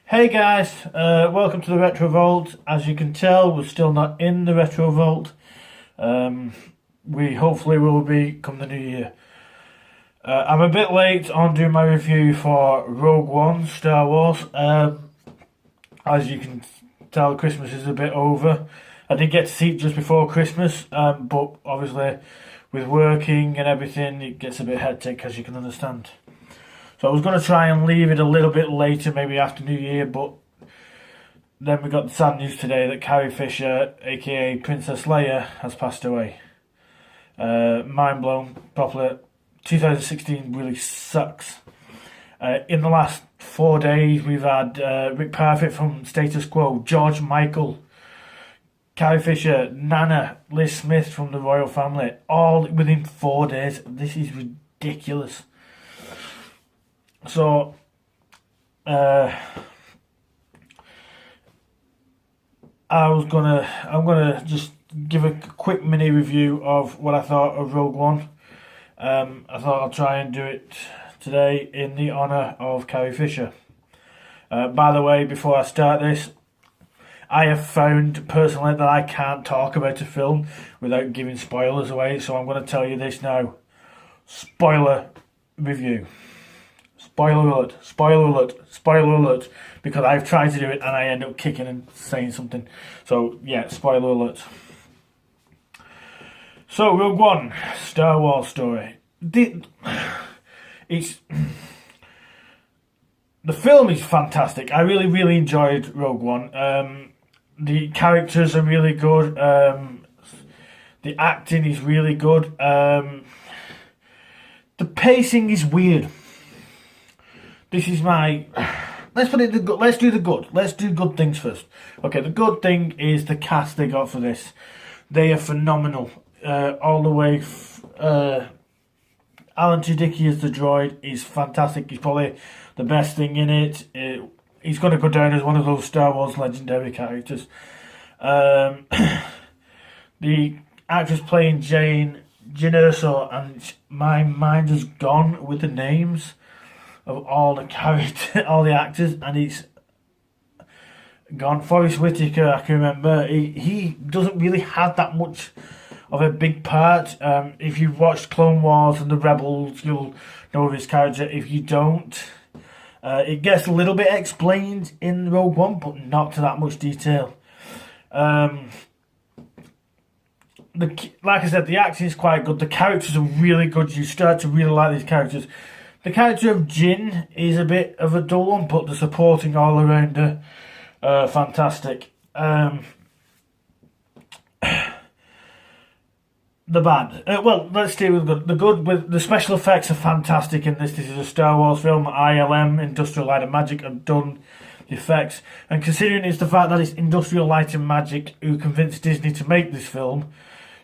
Hey guys, welcome to the Retro Vault. As you can tell, we're still not in the Retro Vault. We hopefully will be come the new year. I'm a bit late on doing my review for Rogue One, Star Wars. As you can tell, Christmas is a bit over. I did get to see it just before Christmas, but obviously with working and everything, it gets a bit hectic, as you can understand. So I was going to try and leave it a little bit later, maybe after New Year, but then we got the sad news today that Carrie Fisher, aka Princess Leia, has passed away. Mind blown, properly. 2016 really sucks. In the last 4 days, we've had Rick Parfitt from Status Quo, George Michael, Carrie Fisher, Nana, Liz Smith from the royal family, all within 4 days. This is ridiculous. So, I'm gonna just give a quick mini review of what I thought of Rogue One. I thought I'll try and do it today in the honour of Carrie Fisher. By the way, before I start this, I have found personally that I can't talk about a film without giving spoilers away, so I'm going to tell you this now. Spoiler review. Spoiler alert, spoiler alert, spoiler alert, because I've tried to do it and I end up kicking and saying something. So, yeah, spoiler alert. So, Rogue One, Star Wars story. The film is fantastic. I really enjoyed Rogue One. The characters are really good. The acting is really good. The pacing is weird. This is my... Let's do the good. Let's do good things first. Okay, the good thing is the cast they got for this. They are phenomenal. All the way... Alan Tudyk as the droid is fantastic. He's probably the best thing in it. He's going to go down as one of those Star Wars legendary characters. The actress playing Jyn Erso, and my mind has gone with the names of all the all the actors, and it's gone. Forrest Whitaker, I can remember. He doesn't really have that much of a big part. If you've watched Clone Wars and the Rebels, you'll know of his character. If you don't, it gets a little bit explained in Rogue One, but not to that much detail. Like I said, the acting is quite good. The characters are really good. You start to really like these characters. The character of Jyn is a bit of a dull one, but the supporting all around her, fantastic. The bad. Well, let's stay with the good. The good, with the special effects are fantastic in this. This is a Star Wars film. ILM, Industrial Light and Magic, have done the effects. And considering it's the fact that it's Industrial Light and Magic who convinced Disney to make this film,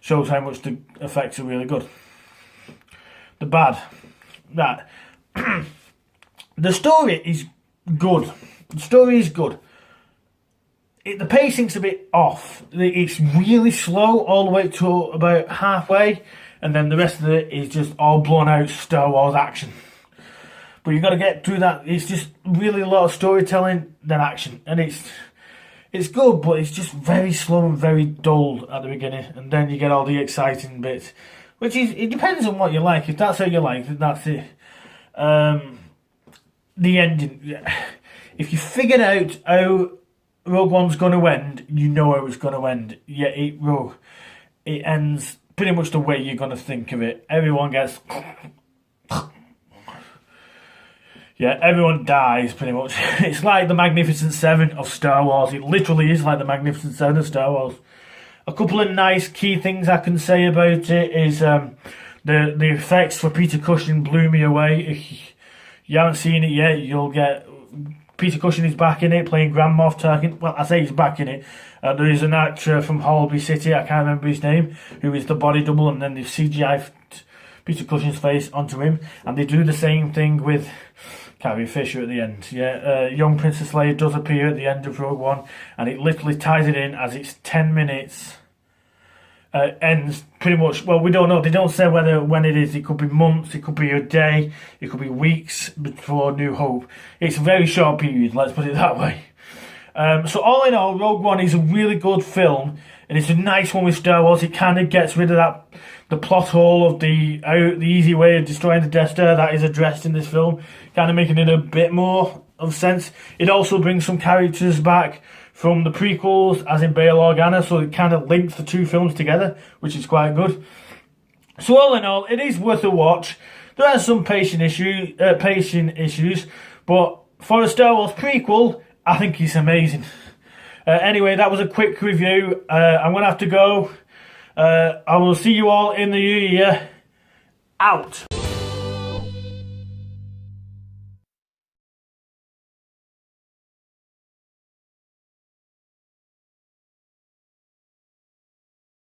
shows how much the effects are really good. The bad. That the story is good. The story is good. The pacing's a bit off. It's really slow all the way to about halfway, and then the rest of it is just all blown out Star Wars action. But you've got to get through that. It's just really a lot of storytelling than action, and it's good, but it's just very slow and very dull at the beginning, and then you get all the exciting bits, which is, it depends on what you like. If that's how you like it, that's it. The ending. If you figured out how Rogue One's going to end, you know how it's going to end. Yeah, it ends pretty much the way you're going to think of it. Everyone gets... Yeah, everyone dies, pretty much. It's like the Magnificent Seven of Star Wars. It literally is like the Magnificent Seven of Star Wars. A couple of nice key things I can say about it is... The effects for Peter Cushing blew me away. If you haven't seen it yet, you'll get... Peter Cushing is back in it, playing Grand Moff Tarkin. Well, I say he's back in it. There is an actor from Holby City, I can't remember his name, who is the body double, and then they've CGI'd Peter Cushing's face onto him. And they do the same thing with Carrie Fisher at the end. Yeah, young Princess Leia does appear at the end of Rogue One, and it literally ties it in as it's 10 minutes... ends pretty much, well, we don't know. They don't say when it is. It could be months, it could be a day, it could be weeks before New Hope. It's a very short period, let's put it that way. So all in all, Rogue One is a really good film, and it's a nice one with Star Wars. It kind of gets rid of the plot hole of the easy way of destroying the Death Star that is addressed in this film, kind of making it a bit more of sense. It also brings some characters back from the prequels, as in Bail Organa, so it kind of links the two films together, which is quite good. So all in all, it is worth a watch. There are some pacing issues, but for a Star Wars prequel, I think it's amazing. Anyway, that was a quick review. I'm going to have to go. I will see you all in the new year. Out.